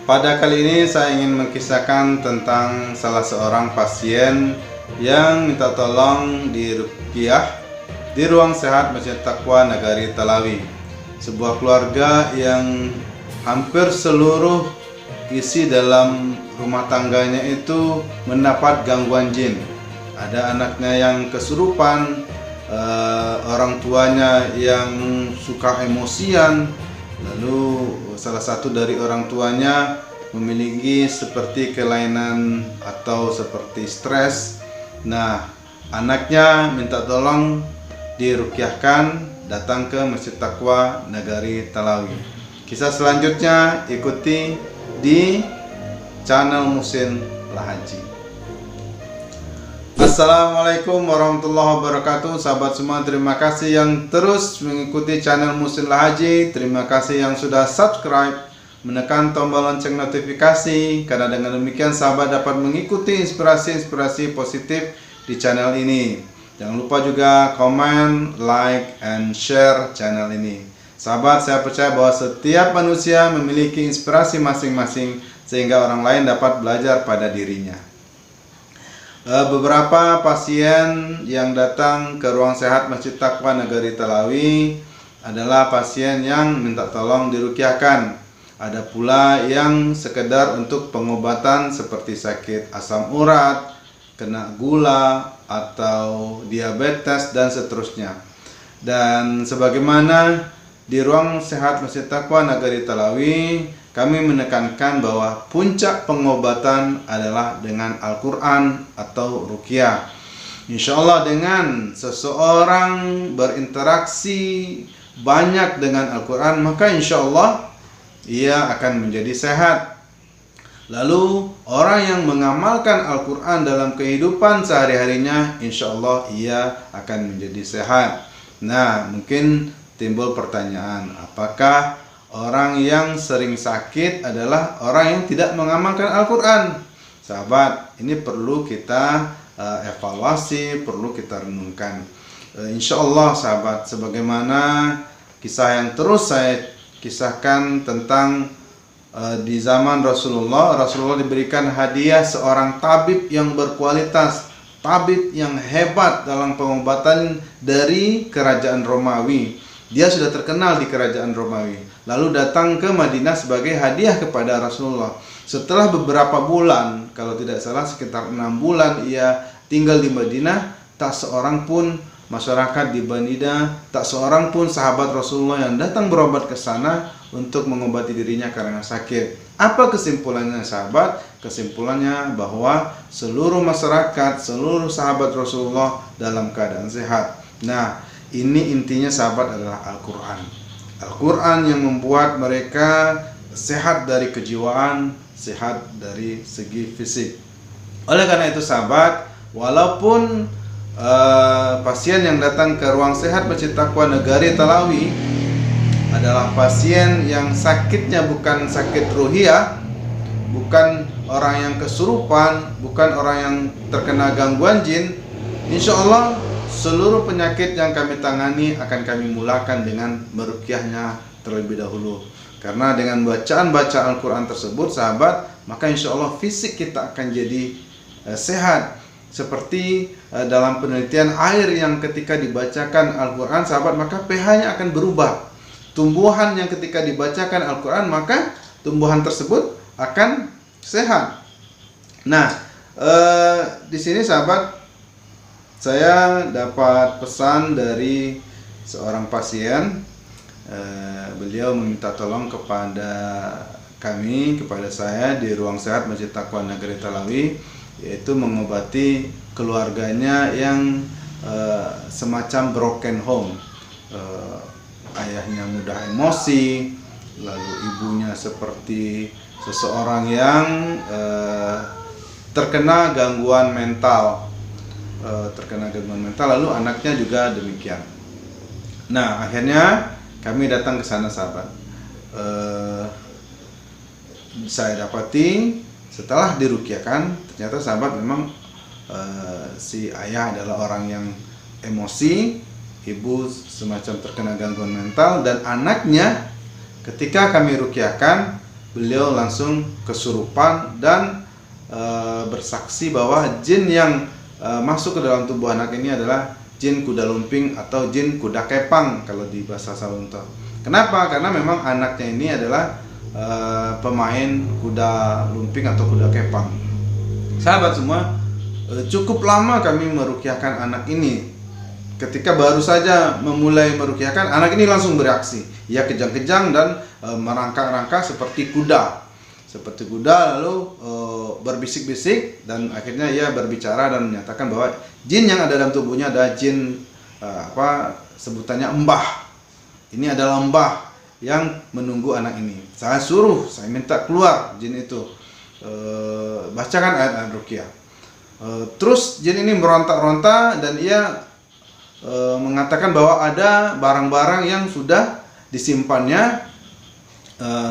Pada kali ini saya ingin mengisahkan tentang salah seorang pasien yang minta tolong diruqyah di ruang sehat Masjid Taqwa Nagari Talawi. Sebuah keluarga yang hampir seluruh isi dalam rumah tangganya itu mendapat gangguan jin. Ada anaknya yang kesurupan, orang tuanya yang suka emosian, lalu salah satu dari orang tuanya memiliki seperti kelainan atau seperti stres. Nah, anaknya minta tolong diruqyahkan, datang ke Masjid Taqwa Nagari Talawi. Kisah selanjutnya ikuti di channel Muhsin Lahaji. Assalamualaikum warahmatullahi wabarakatuh. Sahabat semua, terima kasih yang terus mengikuti channel Muhsin Lahaji. Terima kasih yang sudah subscribe, menekan tombol lonceng notifikasi, karena dengan demikian sahabat dapat mengikuti inspirasi-inspirasi positif di channel ini. Jangan lupa juga komen, like, and share channel ini. Sahabat, saya percaya bahwa setiap manusia memiliki inspirasi masing-masing sehingga orang lain dapat belajar pada dirinya. Beberapa pasien yang datang ke ruang sehat Masjid Taqwa Nagari Talawi adalah pasien yang minta tolong diruqyahkan. Ada pula yang sekedar untuk pengobatan seperti sakit asam urat, kena gula, atau diabetes, dan seterusnya. Dan sebagaimana di ruang sehat Masjid Taqwa Nagari Talawi, kami menekankan bahwa puncak pengobatan adalah dengan Al-Quran atau ruqyah. Insya Allah dengan seseorang berinteraksi banyak dengan Al-Quran, maka insya Allah ia akan menjadi sehat. Lalu orang yang mengamalkan Al-Quran dalam kehidupan sehari-harinya, insya Allah ia akan menjadi sehat. Nah, mungkin timbul pertanyaan, apakah orang yang sering sakit adalah orang yang tidak mengamalkan Al-Quran? Sahabat, ini perlu kita evaluasi, perlu kita renungkan. Insya Allah sahabat, sebagaimana kisah yang terus saya kisahkan tentang di zaman Rasulullah diberikan hadiah seorang tabib yang berkualitas, tabib yang hebat dalam pengobatan dari kerajaan Romawi. Dia sudah terkenal di kerajaan Romawi, lalu datang ke Madinah sebagai hadiah kepada Rasulullah. Setelah beberapa bulan, kalau tidak salah sekitar 6 bulan ia tinggal di Madinah, tak seorang pun masyarakat di Madinah, tak seorang pun sahabat Rasulullah yang datang berobat ke sana untuk mengobati dirinya karena sakit. Apa kesimpulannya sahabat? Kesimpulannya bahwa seluruh masyarakat, seluruh sahabat Rasulullah dalam keadaan sehat. Nah, ini intinya sahabat adalah Al-Quran. Al-Quran yang membuat mereka sehat dari kejiwaan, sehat dari segi fisik. Oleh karena itu sahabat, walaupun pasien yang datang ke ruang sehat Masjid Taqwa Nagari Talawi adalah pasien yang sakitnya bukan sakit ruhiyah, bukan orang yang kesurupan, bukan orang yang terkena gangguan jin, insya Allah seluruh penyakit yang kami tangani akan kami mulakan dengan meruqyahnya terlebih dahulu. Karena dengan bacaan Al-Quran tersebut sahabat, maka insya Allah fisik kita akan jadi sehat. Seperti dalam penelitian air yang ketika dibacakan Al-Quran sahabat, maka pH-nya akan berubah. Tumbuhan yang ketika dibacakan Al-Quran, maka tumbuhan tersebut akan sehat. Nah, di sini sahabat, saya dapat pesan dari seorang pasien. Beliau meminta tolong kepada kami, kepada saya di ruang sehat Masjid Taqwa Nagari Talawi, yaitu mengobati keluarganya yang semacam broken home. Ayahnya mudah emosi, lalu ibunya seperti seseorang yang terkena gangguan mental, lalu anaknya juga demikian. Nah, akhirnya kami datang ke sana sahabat. Saya dapati setelah diruqyahkan, ternyata sahabat memang si ayah adalah orang yang emosi, ibu semacam terkena gangguan mental, dan anaknya ketika kami ruqyahkan beliau langsung kesurupan dan bersaksi bahwa jin yang masuk ke dalam tubuh anak ini adalah jin kuda lumping atau jin kuda kepang kalau di bahasa Sawunto. Kenapa? Karena memang anaknya ini adalah pemain kuda lumping atau kuda kepang. Sahabat semua, cukup lama kami merukyahkan anak ini. Ketika baru saja memulai merukyahkan, anak ini langsung bereaksi. Ia kejang-kejang dan merangkak-rangkak seperti kuda. Lalu berbisik-bisik dan akhirnya ia berbicara dan menyatakan bahwa jin yang ada dalam tubuhnya adalah jin sebutannya embah. Ini adalah embah yang menunggu anak ini. Saya minta keluar jin itu. Bacakan ayat-ayat ruqyah. Terus jin ini meronta-ronta dan ia mengatakan bahwa ada barang-barang yang sudah disimpannya,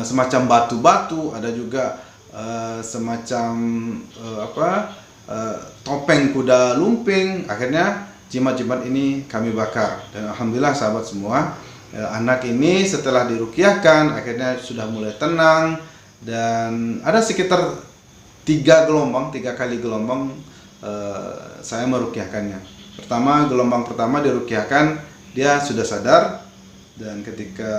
semacam batu-batu, ada juga semacam topeng kuda lumping. Akhirnya jimat-jimat ini kami bakar dan alhamdulillah sahabat semua, anak ini setelah dirukyahkan akhirnya sudah mulai tenang dan ada sekitar 3 kali gelombang saya merukyahkannya. Gelombang pertama dirukyahkan, dia sudah sadar dan ketika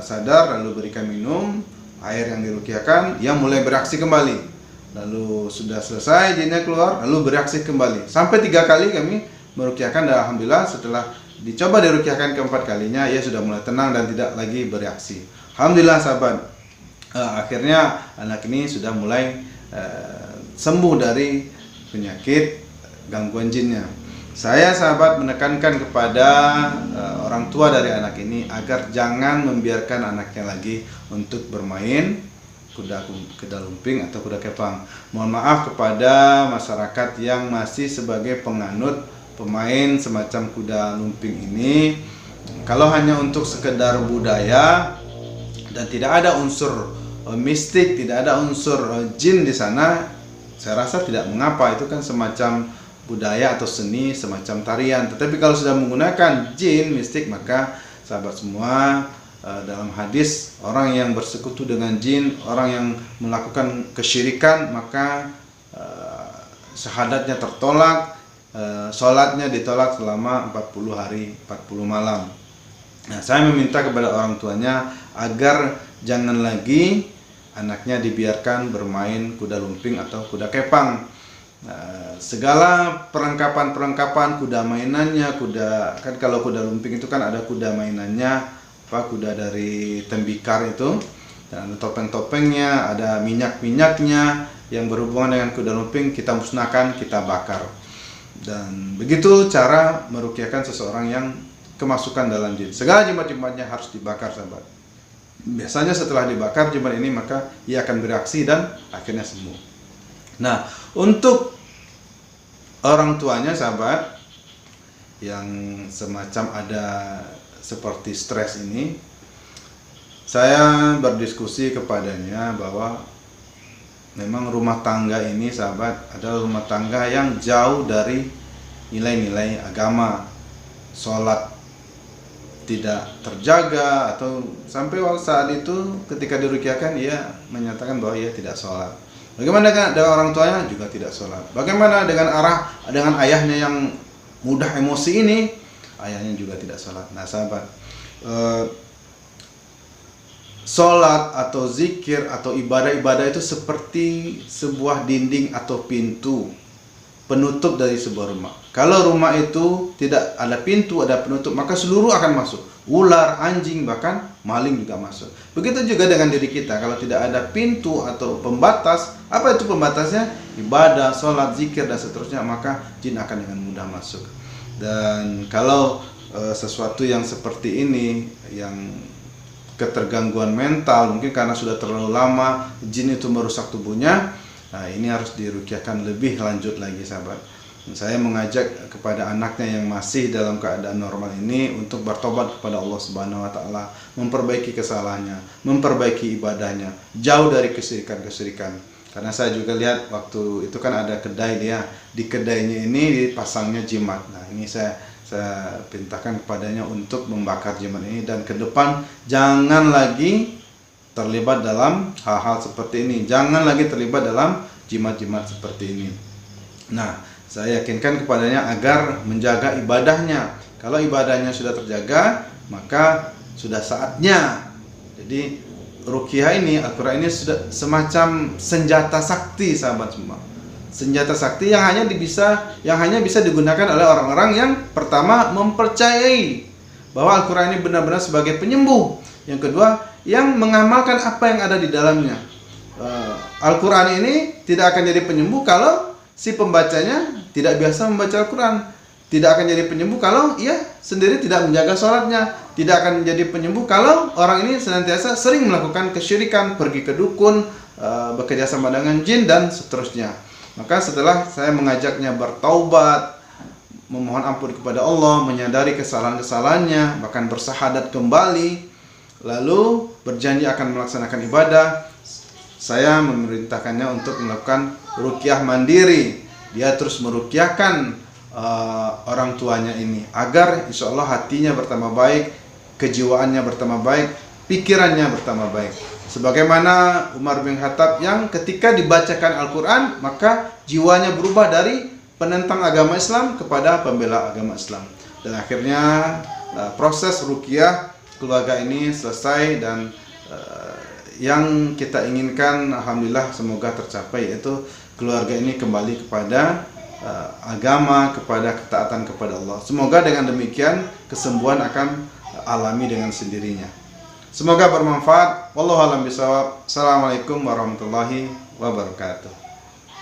sadar lalu berikan minum air yang dirukyahkan, ia mulai bereaksi kembali. Lalu sudah selesai jinnya keluar, lalu bereaksi kembali. Sampai 3 kali kami merukyahkan dan alhamdulillah setelah dicoba dirukyahkan keempat kalinya ia sudah mulai tenang dan tidak lagi bereaksi. Alhamdulillah sahabat, akhirnya anak ini sudah mulai sembuh dari penyakit gangguan jinnya. Saya sahabat menekankan kepada orang tua dari anak ini agar jangan membiarkan anaknya lagi untuk bermain kuda lumping atau kuda kepang. Mohon maaf kepada masyarakat yang masih sebagai penganut pemain semacam kuda lumping ini, kalau hanya untuk sekedar budaya dan tidak ada unsur mistik, tidak ada unsur jin di sana, saya rasa tidak mengapa. Itu kan semacam budaya atau seni, semacam tarian. Tetapi kalau sudah menggunakan jin mistik, maka sahabat semua, dalam hadis orang yang bersekutu dengan jin, orang yang melakukan kesyirikan, maka syahadatnya tertolak, sholatnya ditolak selama 40 hari 40 malam. Nah, saya meminta kepada orang tuanya agar jangan lagi anaknya dibiarkan bermain kuda lumping atau kuda kepang. Segala perlengkapan kuda mainannya, kan kalau kuda lumping itu kan ada kuda mainannya, kuda dari tembikar itu, dan ada topeng-topengnya, ada minyak-minyaknya yang berhubungan dengan kuda lumping, kita musnahkan, kita bakar. Dan begitu cara merukyahkan seseorang yang kemasukan dalam jin. Segala jimat-jimatnya harus dibakar sahabat. Biasanya setelah dibakar jimat ini, maka ia akan bereaksi dan akhirnya sembuh. Nah, untuk orang tuanya sahabat yang semacam ada seperti stres ini, saya berdiskusi kepadanya bahwa memang rumah tangga ini sahabat adalah rumah tangga yang jauh dari nilai-nilai agama. Sholat tidak terjaga, atau sampai saat itu ketika dirukyahkan ia menyatakan bahwa ia tidak sholat. Bagaimana dengan orang tuanya juga tidak sholat. Bagaimana dengan ayahnya yang mudah emosi ini, ayahnya juga tidak sholat. Nah sahabat, sholat atau zikir atau ibadah-ibadah itu seperti sebuah dinding atau pintu penutup dari sebuah rumah. Kalau rumah itu tidak ada pintu, ada penutup, maka seluruh akan masuk. Ular, anjing, bahkan maling juga masuk. Begitu juga dengan diri kita. Kalau tidak ada pintu atau pembatas, apa itu pembatasnya? Ibadah, sholat, zikir, dan seterusnya, maka jin akan dengan mudah masuk. Dan kalau sesuatu yang seperti ini, yang ketergangguan mental, mungkin karena sudah terlalu lama jin itu merusak tubuhnya, nah ini harus dirukyahkan lebih lanjut lagi sahabat. Saya mengajak kepada anaknya yang masih dalam keadaan normal ini untuk bertobat kepada Allah Subhanahu wa taala, memperbaiki kesalahannya, memperbaiki ibadahnya, jauh dari kesyirikan-kesyirikan. Karena saya juga lihat waktu itu kan ada kedai dia, di kedainya ini dipasangnya jimat. Nah, ini saya pintakan kepadanya untuk membakar jimat ini dan ke depan jangan lagi terlibat dalam hal-hal seperti ini. Jangan lagi terlibat dalam jimat-jimat seperti ini. Nah, saya yakinkan kepadanya agar menjaga ibadahnya. Kalau ibadahnya sudah terjaga, maka sudah saatnya. Jadi ruqyah ini, Al-Quran ini sudah semacam senjata sakti, sahabat semua. Senjata sakti yang hanya bisa digunakan oleh orang-orang yang pertama mempercayai bahwa Al-Quran ini benar-benar sebagai penyembuh. Yang kedua, yang mengamalkan apa yang ada di dalamnya. Al-Quran ini tidak akan jadi penyembuh kalau si pembacanya tidak biasa membaca Al-Quran. Tidak akan jadi penyembuh kalau ia sendiri tidak menjaga sholatnya. Tidak akan menjadi penyembuh kalau orang ini senantiasa sering melakukan kesyirikan, pergi ke dukun, bekerja sama dengan jin, dan seterusnya. Maka setelah saya mengajaknya bertaubat, memohon ampun kepada Allah, menyadari kesalahan-kesalahannya, bahkan bersahadat kembali, lalu berjanji akan melaksanakan ibadah, saya memerintahkannya untuk melakukan ruqyah mandiri. Dia terus meruqyahkan orang tuanya ini agar insya Allah hatinya bertambah baik, kejiwaannya bertambah baik, pikirannya bertambah baik. Sebagaimana Umar bin Khattab yang ketika dibacakan Al-Quran maka jiwanya berubah dari penentang agama Islam kepada pembela agama Islam. Dan akhirnya proses ruqyah keluarga ini selesai, dan yang kita inginkan alhamdulillah semoga tercapai, yaitu keluarga ini kembali kepada agama, kepada ketaatan kepada Allah. Semoga dengan demikian kesembuhan akan alami dengan sendirinya. Semoga bermanfaat. Wallahu a'lam bishawab. Assalamualaikum warahmatullahi wabarakatuh.